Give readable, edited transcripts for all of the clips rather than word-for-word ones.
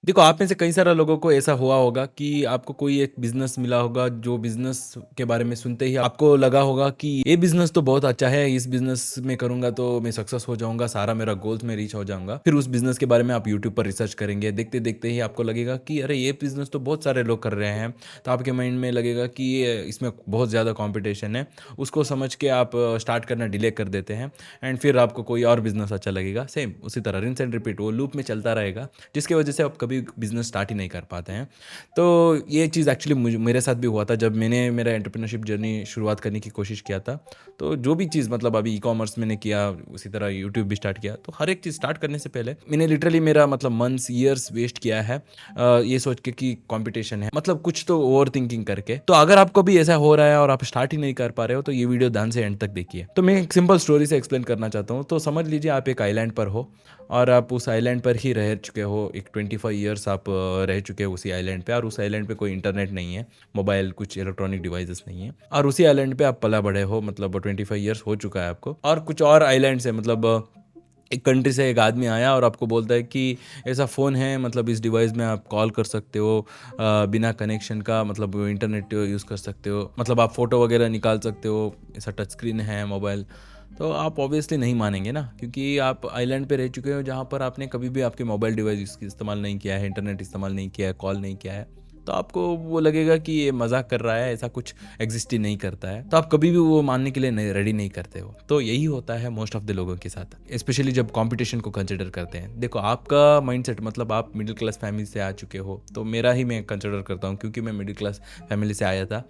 देखो, आप में से कई सारे लोगों को ऐसा हुआ होगा कि आपको कोई एक बिज़नेस मिला होगा, जो बिज़नेस के बारे में सुनते ही आपको लगा होगा कि ये बिज़नेस तो बहुत अच्छा है, इस बिज़नेस में करूँगा तो मैं सक्सेस हो जाऊँगा, सारा मेरा गोल्स में रीच हो जाऊँगा। फिर उस बिज़नेस के बारे में आप यूट्यूब पर रिसर्च करेंगे, देखते-देखते ही आपको लगेगा कि अरे! ये बिज़नेस तो बहुत सारे लोग कर रहे हैं। तो आपके माइंड में लगेगा कि ये इसमें बहुत ज़्यादा कॉम्पिटिशन है। उसको समझ के आप स्टार्ट करना डिले कर देते हैं एंड फिर आपको कोई और बिज़नेस अच्छा लगेगा। सेम उसी तरह रिंस एंड रिपीट वो लूप में चलता रहेगा। जिसकी वजह से आप कभी बिज़नेस स्टार्ट ही नहीं कर पाते हैं। तो ये चीज़ एक्चुअली मेरे साथ भी हुआ था जब मैंने मेरा एंटरप्रेन्योरशिप जर्नी शुरुआत करने की कोशिश किया था। तो जो भी चीज़ मतलब अभी ई-कॉमर्स मैंने किया, उसी तरह यूट्यूब भी स्टार्ट किया। तो हर एक चीज़ स्टार्ट करने से पहले मैंने लिटरली मेरा मतलब मंथ्स, ईयर्स वेस्ट किया है ये सोच के कि कॉम्पिटिशन है। मतलब कुछ तो ओवरथिंकिंग करके। तो अगर आपको भी ऐसा हो रहा है और आप स्टार्ट ही नहीं कर पा रहे हो, तो ये वीडियो ध्यान से एंड तक देखिए। तो मैं एक सिंपल स्टोरी से एक्सप्लेन करना चाहता हूँ। तो समझ लीजिए आप एक आइलैंड पर हो और आप उस आइलैंड पर ही रह चुके हो, एक 25 ईयर्स आप रह चुके हो उसी आइलैंड पे और उस आइलैंड पे कोई इंटरनेट नहीं है, मोबाइल, कुछ इलेक्ट्रॉनिक डिवाइसेस नहीं है और उसी आइलैंड पे आप पला बड़े हो, मतलब 25 ईयर्स हो चुका है आपको। और कुछ और आइलैंड से मतलब एक कंट्री से एक आदमी आया और आपको बोलता है कि ऐसा फ़ोन है, मतलब इस डिवाइस में आप कॉल कर सकते हो बिना कनेक्शन का, मतलब इंटरनेट यूज़ कर सकते हो, मतलब आप फ़ोटो वगैरह निकाल सकते हो, ऐसा टच स्क्रीन है मोबाइल। तो आप ऑब्वियसली नहीं मानेंगे ना, क्योंकि आप आइलैंड पे रह चुके हो जहाँ पर आपने कभी भी आपके मोबाइल डिवाइस इस्तेमाल नहीं किया है, इंटरनेट इस्तेमाल नहीं किया है, कॉल नहीं किया है। तो आपको वो लगेगा कि ये मज़ाक कर रहा है, ऐसा कुछ एग्ज़िस्ट ही नहीं करता है। तो आप कभी भी वो मानने के लिए नहीं रेडी नहीं करते हो। तो यही होता है मोस्ट ऑफ द लोगों के साथ, स्पेशली जब कॉम्पिटिशन को कंसिडर करते हैं। देखो, आपका माइंडसेट मतलब आप मिडिल क्लास फैमिली से आ चुके हो, तो मेरा ही मैं कंसिडर करता हूँ क्योंकि मैं मिडिल क्लास फैमिली से आया था।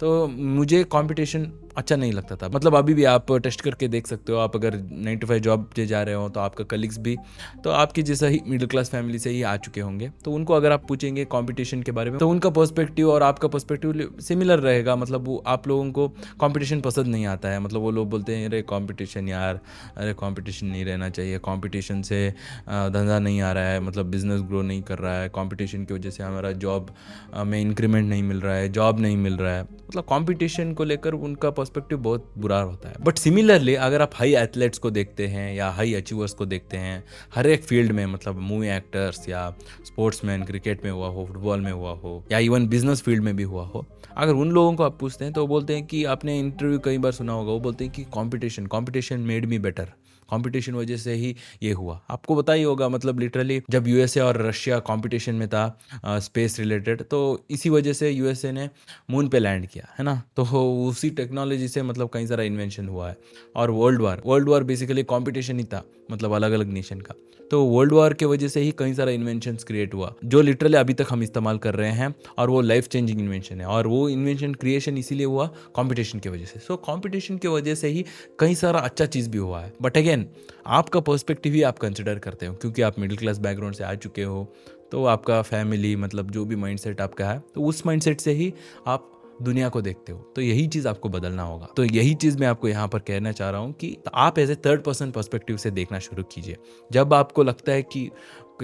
तो मुझे कंपटीशन अच्छा नहीं लगता था। मतलब अभी भी आप टेस्ट करके देख सकते हो, आप अगर 9 टू 5 जॉब पे जा रहे हो तो आपका कलीग्स भी तो आपकी जैसा ही मिडिल क्लास फैमिली से ही आ चुके होंगे। तो उनको अगर आप पूछेंगे कंपटीशन के बारे में, तो उनका पर्सपेक्टिव और आपका पर्सपेक्टिव सिमिलर रहेगा। मतलब वो आप लोगों को कंपटीशन पसंद नहीं आता है। मतलब वो लोग बोलते हैं अरे कंपटीशन यार, अरे कंपटीशन नहीं रहना चाहिए, कंपटीशन से धंधा नहीं आ रहा है, मतलब बिज़नेस ग्रो नहीं कर रहा है, कंपटीशन की वजह से हमारा जॉब में इंक्रीमेंट नहीं मिल रहा है, जॉब नहीं मिल रहा है। मतलब कंपटीशन को लेकर उनका पर्सपेक्टिव बहुत बुरा होता है। बट सिमिलरली अगर आप हाई एथलेट्स को देखते हैं या हाई अचीवर्स को देखते हैं, हर एक फील्ड में, मतलब मूवी एक्टर्स या स्पोर्ट्समैन, क्रिकेट में हुआ हो, फुटबॉल में हुआ हो या इवन बिजनेस फील्ड में भी हुआ हो, अगर उन लोगों को आप पूछते हैं तो वो बोलते हैं कि आपने इंटरव्यू कई बार सुना होगा, वो बोलते हैं कि competition competition made me better, competition वजह से ही ये हुआ। आपको पता ही होगा, मतलब लिटरली जब यूएसए और रशिया कंपटीशन में था स्पेस रिलेटेड, तो इसी वजह से यूएसए ने मून पे लैंड किया है ना। तो उसी टेक्नोलॉजी से मतलब कई सारा इन्वेंशन हुआ है। और वर्ल्ड वार बेसिकली कंपटीशन ही था, मतलब अलग अलग नेशन का। तो वर्ल्ड वार के वजह से ही कई सारा इन्वेंशंस क्रिएट हुआ जो लिटरली अभी तक हम इस्तेमाल कर रहे हैं, और वो लाइफ चेंजिंग इन्वेंशन है। और वो इन्वेंशन क्रिएशन इसीलिए हुआ कंपटीशन की वजह से। सो कंपटीशन की वजह से ही कई सारा अच्छा चीज़ भी हुआ है। बट अगेन, आपका पर्सपेक्टिव ही आप कंसिडर करते हो, क्योंकि आप मिडिल क्लास बैकग्राउंड से आ चुके हो। तो आपका फैमिली, मतलब जो भी माइंडसेट आपका है, तो उस माइंडसेट से ही आप दुनिया को देखते हो। तो यही चीज़ आपको बदलना होगा। तो यही चीज़ मैं आपको यहाँ पर कहना चाह रहा हूँ कि आप as a third person perspective से देखना शुरू कीजिए। जब आपको लगता है कि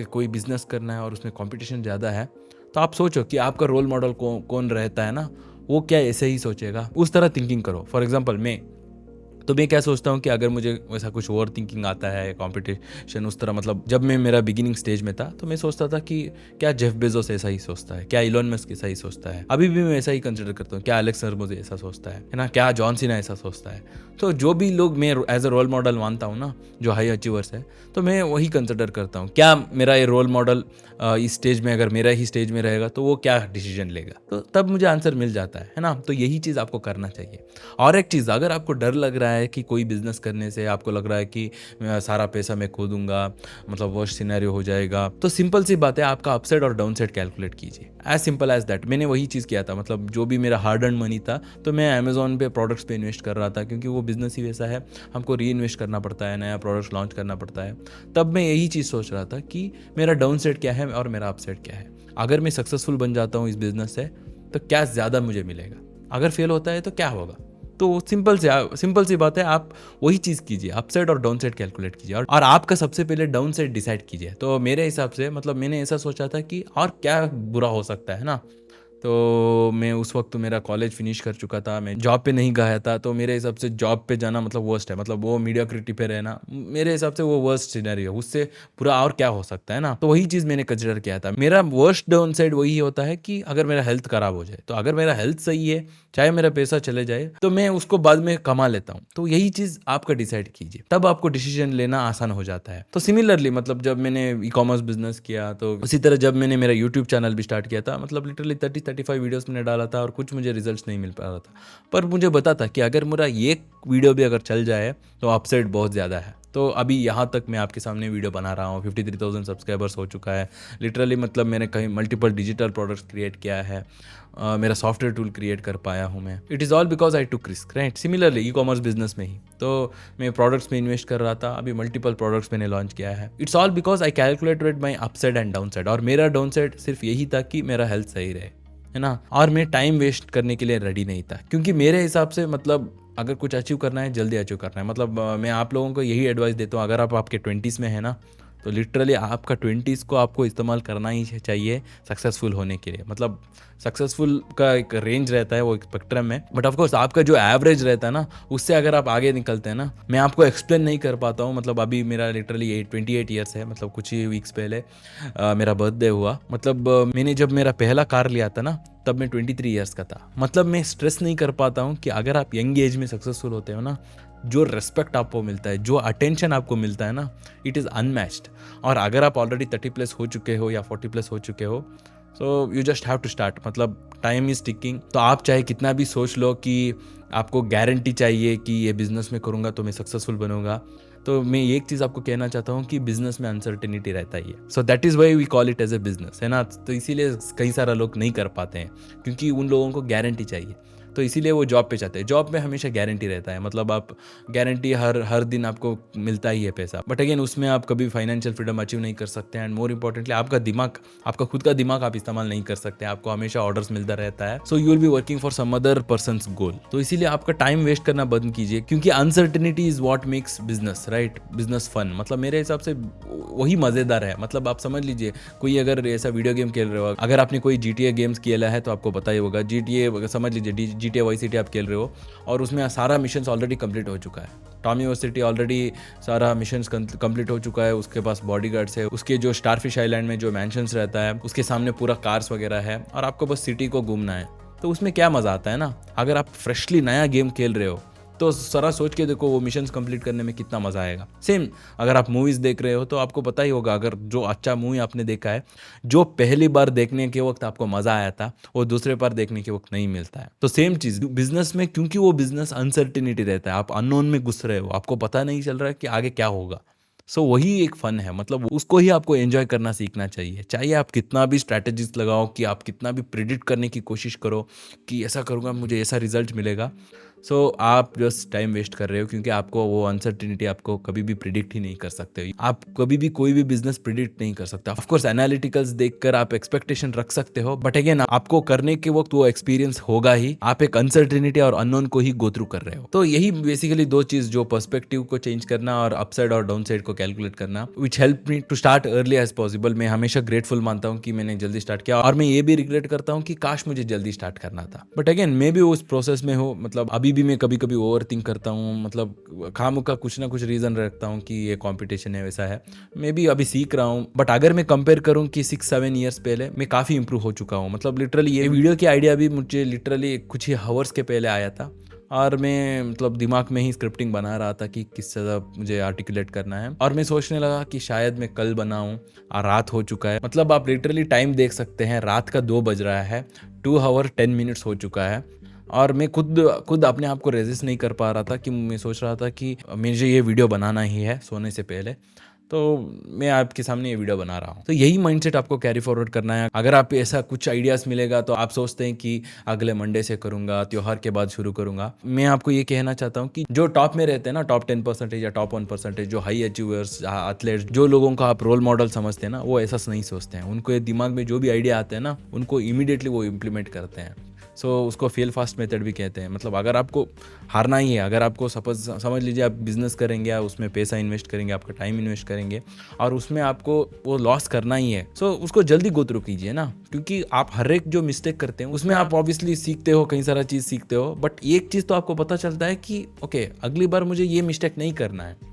कोई बिजनेस करना है और उसमें कंपटीशन ज़्यादा है, तो आप सोचो कि आपका रोल मॉडल कौन रहता है ना, वो क्या ऐसे ही सोचेगा, उस तरह थिंकिंग करो। फॉर एग्जाम्पल मैं क्या सोचता हूँ कि अगर मुझे वैसा कुछ ओवर थिंकिंग आता है, कंपटीशन उस तरह, मतलब जब मैं मेरा बिगिनिंग स्टेज में था तो मैं सोचता था कि क्या जेफ बेजोस ऐसा ही सोचता है, क्या इलोन मस्क ऐसा ही सोचता है। अभी भी मैं ऐसा ही कंसिडर करता हूँ, क्या एलेक्स हर्मोज़े ऐसा सोचता है ना, क्या जॉन सीना ऐसा सोचता है। तो जो भी लोग मैं एज अ रोल मॉडल मानता हूँ ना, जो हाई अचीवर्स है, तो मैं वही कंसिडर करता हूँ। क्या मेरा ये रोल मॉडल इस स्टेज में, अगर मेरा ही स्टेज में रहेगा तो वो क्या डिसीजन लेगा, तो तब मुझे आंसर मिल जाता है ना। तो यही चीज़ आपको करना चाहिए। और एक चीज़, अगर आपको डर लग रहा है कि कोई बिजनेस करने से आपको लग रहा है कि सारा पैसा मैं खो दूंगा, मतलब वर्स्ट सिनेरियो हो जाएगा, तो सिंपल सी बात है, आपका अपसाइड और डाउन साइड कैलकुलेट कीजिए। As simple as that. मैंने वही चीज़ किया था। मतलब जो भी मेरा हार्ड अर्न मनी था, तो मैं अमेजोन पे प्रोडक्ट्स पे इन्वेस्ट कर रहा था, क्योंकि वो बिजनेस ही वैसा है, हमको री इन्वेस्ट करना पड़ता है, नया प्रोडक्ट लॉन्च करना पड़ता है। तब मैं यही चीज़ सोच रहा था कि मेरा डाउन साइड क्या है और मेरा अपसाइड क्या है। अगर मैं सक्सेसफुल बन जाता हूँ इस बिजनेस से, तो क्या ज़्यादा मुझे मिलेगा, अगर फेल होता है तो क्या होगा। तो सिंपल सी बात है, आप वही चीज़ कीजिए, अपसाइड और डाउन साइड कैलकुलेट कीजिए, और आपका सबसे पहले डाउन साइड डिसाइड कीजिए। तो मेरे हिसाब से, मतलब मैंने ऐसा सोचा था कि और क्या बुरा हो सकता है ना, तो मैं उस वक्त तो मेरा कॉलेज फिनिश कर चुका था, मैं जॉब पे नहीं गया था। तो मेरे हिसाब से जॉब पे जाना मतलब वर्स्ट है, मतलब वो मीडियोक्रिटी पे रहना मेरे हिसाब से वो वर्स्ट सिनेरियो है। उससे पूरा और क्या हो सकता है ना। तो वही चीज़ मैंने कंसिडर किया था। मेरा वर्स्ट डाउन साइड वही होता है कि अगर मेरा हेल्थ खराब हो जाए, तो अगर मेरा हेल्थ सही है, चाहे मेरा पैसा चले जाए, तो मैं उसको बाद में कमा लेता हूँ। तो यही चीज़ आपका डिसाइड कीजिए, तब आपको डिसीजन लेना आसान हो जाता है। तो सिमिलरली मतलब जब मैंने ई कॉमर्स बिजनेस किया, तो उसी तरह जब मैंने मेरा यूट्यूब चैनल भी स्टार्ट किया था, मतलब लिटरली 30-35 वीडियोस मैंने डाला था और कुछ मुझे रिजल्ट्स नहीं मिल पा रहा था। पर मुझे पता था कि अगर मेरा ये वीडियो भी अगर चल जाए तो अपसाइड बहुत ज़्यादा है। तो अभी यहाँ तक मैं आपके सामने वीडियो बना रहा हूँ, 53,000 सब्सक्राइबर्स हो चुका है। लिटरली मतलब मैंने कहीं मल्टीपल डिजिटल प्रोडक्ट्स क्रिएट किया है। मेरा सॉफ्टवेयर टूल क्रिएट कर पाया हूँ मैं। It is all because I took risk, right. Similarly e commerce business में ही तो मैं प्रोडक्ट्स में इन्वेस्ट कर रहा था, अभी मल्टीपल प्रोडक्ट्स मैंने लॉन्च किया है। It's all because I calculated my upside and down side. और मेरा डाउन साइड सिर्फ यही था कि मेरा हेल्थ सही रहे, है ना। और मैं टाइम वेस्ट करने के लिए रेडी नहीं था, क्योंकि मेरे हिसाब से मतलब अगर कुछ अचीव करना है जल्दी अचीव करना है। मतलब मैं आप लोगों को यही एडवाइस देता हूँ, अगर आप आपके 20s में है ना, तो लिटरली आपका 20s को आपको इस्तेमाल करना ही चाहिए सक्सेसफुल होने के लिए। मतलब सक्सेसफुल का एक रेंज रहता है, वो एक स्पेक्ट्रम है, बट ऑफकोर्स आपका जो एवरेज रहता है ना, उससे अगर आप आगे निकलते हैं ना, मैं आपको एक्सप्लेन नहीं कर पाता हूँ। मतलब अभी मेरा लिटरली 28 ईयर्स है, मतलब कुछ ही वीक्स पहले मेरा बर्थडे हुआ। मतलब मैंने जब मेरा पहला कार लिया था ना, तब मैं 23 ईयर्स का था। मतलब मैं स्ट्रेस नहीं कर पाता हूँ कि अगर आप यंग एज में सक्सेसफुल होते हो ना, जो रेस्पेक्ट आपको मिलता है, जो अटेंशन आपको मिलता है ना, इट इज़ अनमैच्ड। और अगर आप ऑलरेडी 30+ हो चुके हो या 40+ हो चुके हो, so you just have to start. मतलब टाइम इज़ टिकिंग। तो आप चाहे कितना भी सोच लो कि आपको गारंटी चाहिए कि ये बिज़नेस में करूँगा तो मैं सक्सेसफुल बनूंगा, तो मैं एक चीज़ आपको कहना चाहता हूँ कि बिजनेस में अनसर्टेनिटी रहता ही है। So that is why we call it as a business, है ना। तो इसीलिए कई सारा लोग नहीं कर पाते हैं, क्योंकि उन लोगों को गारंटी चाहिए। तो इसीलिए वो जॉब पे चाहते हैं। जॉब में हमेशा गारंटी रहता है, मतलब आप गारंटी हर दिन आपको मिलता ही है पैसा। बट अगेन उसमें आप कभी फाइनेंशियल फ्रीडम अचीव नहीं कर सकते, एंड मोर इंपॉर्टेंटली आपका दिमाग, आपका खुद का दिमाग आप इस्तेमाल नहीं कर सकते। आपको हमेशा ऑर्डर्स मिलता रहता है, so you will be working for some other persons goal. तो इसीलिए आपका टाइम वेस्ट करना बंद कीजिए, क्योंकि uncertainty is what makes business, right, business fun. मतलब मेरे हिसाब से वही मज़ेदार है। मतलब आप समझ लीजिए, कोई अगर ऐसा वीडियो गेम खेल रहे हो, अगर आपने कोई GTA गेम्स खेला है तो आपको पता ही होगा। GTA समझ लीजिए, GTA वाई सिटी आप खेल रहे हो और उसमें सारा मिशंस ऑलरेडी कंप्लीट हो चुका है। टॉम यूनिवर्सिटी ऑलरेडी सारा मिशंस कंप्लीट हो चुका है। उसके पास बॉडीगार्ड्स है, उसके जो स्टारफिश आइलैंड में जो मैंशंस रहता है उसके सामने पूरा कार्स वगैरह है, और आपको बस सिटी को घूमना है। तो उसमें क्या मज़ा आता है ना। अगर आप फ्रेशली नया गेम खेल रहे हो तो सारा सोच के देखो वो मिशंस कंप्लीट करने में कितना मज़ा आएगा। सेम अगर आप मूवीज़ देख रहे हो तो आपको पता ही होगा, अगर जो अच्छा मूवी आपने देखा है, जो पहली बार देखने के वक्त आपको मज़ा आया था, वो दूसरे बार देखने के वक्त नहीं मिलता है। तो सेम चीज़ बिजनेस में, क्योंकि वो बिजनेस अनसर्टिनिटी रहता है, आप अननोन में घुस रहे हो, आपको पता नहीं चल रहा है कि आगे क्या होगा। वही एक फन है। मतलब उसको ही आपको एंजॉय करना सीखना चाहिए। चाहे आप कितना भी स्ट्रैटेजीज लगाओ, कि आप कितना भी प्रिडिक्ट करने की कोशिश करो कि ऐसा करूँगा मुझे ऐसा रिजल्ट मिलेगा, आप जस्ट टाइम वेस्ट कर रहे हो, क्योंकि आपको वो अनसर्टिनिटी आपको कभी भी प्रिडिक्ट ही नहीं कर सकते। आप कभी भी कोई भी बिजनेस प्रिडिक्ट नहीं कर सकते। ऑफ कोर्स एनालिटिकल्स देखकर आप एक्सपेक्टेशन रख सकते हो, बट अगेन आपको करने के वक्त वो एक्सपीरियंस होगा ही। आप एक अनसर्टिनिटी और अननोन को ही गो थ्रू कर रहे हो। तो यही बेसिकली दो चीज, जो पर्सपेक्टिव को चेंज करना और अपसाइड और डाउन साइड को कैलकुलेट करना, which help me to start early as possible. मैं हमेशा ग्रेटफुल मानता हूँ कि मैंने जल्दी स्टार्ट किया, और मैं ये भी रिग्रेट करता हूँ कि काश मुझे जल्दी स्टार्ट करना था। बट अगेन मैं भी उस प्रोसेस में हूँ। मतलब अभी भी मैं कभी कभी ओवर थिंक करता हूँ, मतलब खाम का कुछ ना कुछ रीज़न रखता हूँ कि ये कंपटीशन है, वैसा है। मैं भी अभी सीख रहा हूँ, बट अगर मैं कंपेयर करूँ कि 6-7 ईयर्स पहले, मैं काफ़ी इंप्रूव हो चुका हूँ। मतलब लिटरली ये वीडियो की आइडिया भी मुझे लिटरली कुछ ही हावर्स के पहले आया था, और मैं मतलब दिमाग में ही स्क्रिप्टिंग बना रहा था कि किस तरह मुझे आर्टिकुलेट करना है, और मैं सोचने लगा कि शायद मैं कल बनाऊं, और रात हो चुका है। मतलब आप लिटरली टाइम देख सकते हैं, रात का 2 बज रहा है, 2 आवर 10 मिनट्स हो चुका है, और मैं खुद अपने आप को रेजिस्ट नहीं कर पा रहा था, कि मैं सोच रहा था कि मुझे ये वीडियो बनाना ही है सोने से पहले। तो मैं आपके सामने ये वीडियो बना रहा हूँ। तो यही माइंडसेट आपको कैरी फॉरवर्ड करना है। अगर आप ऐसा कुछ आइडियाज़ मिलेगा तो आप सोचते हैं कि अगले मंडे से करूँगा, त्योहार के बाद शुरू करूँगा, मैं आपको ये कहना चाहता हूँ कि जो टॉप में रहते हैं ना, टॉप 10% या टॉप 1%, जो हाई अचीवर्स, एथलीट्स, जो लोगों को आप रोल मॉडल समझते हैं ना, वो ऐसा नहीं सोचते हैं। उनको ये दिमाग में जो भी आइडिया आते हैं ना, उनको इमीडिएटली वो इम्प्लीमेंट करते हैं। सो उसको फेल फास्ट मेथड भी कहते हैं। मतलब अगर आपको हारना ही है, अगर आपको सपोज समझ लीजिए आप बिजनेस करेंगे, आप उसमें पैसा इन्वेस्ट करेंगे, आपका टाइम इन्वेस्ट करेंगे और उसमें आपको वो लॉस करना ही है, सो उसको जल्दी गो थ्रू कीजिए ना, क्योंकि आप हर एक जो मिस्टेक करते हैं उसमें आप ऑब्वियसली सीखते हो, कई सारा चीज़ सीखते हो, बट एक चीज़ तो आपको पता चलता है कि ओके अगली बार मुझे ये मिस्टेक नहीं करना है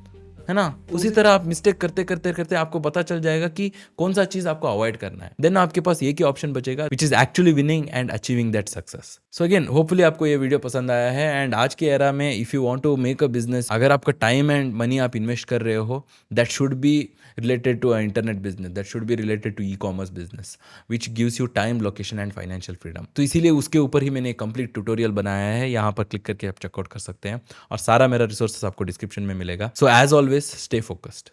ना। उसी तरह आप मिस्टेक करते करते करते आपको पता चल जाएगा कि कौन सा चीज आपको अवॉइड करना है। देन आपके पास एक ही ऑप्शन बचेगा which is actually winning and achieving that success. So again hopefully आपको ये वीडियो पसंद आया है। एंड आज के एरा में if you want to make a business, अगर आपका टाइम एंड मनी आप इन्वेस्ट कर रहे हो, that should be related to an internet business, that should be related to e-commerce business which gives you time, location and financial freedom। तो इसीलिए उसके ऊपर ही मैंने एक कंप्लीट ट्यूटोरियल बनाया है, यहाँ पर क्लिक करके आप चेकआउट कर सकते हैं और सारा मेरा रिसोर्सेस आपको डिस्क्रिप्शन में मिलेगा। So as always stay focused.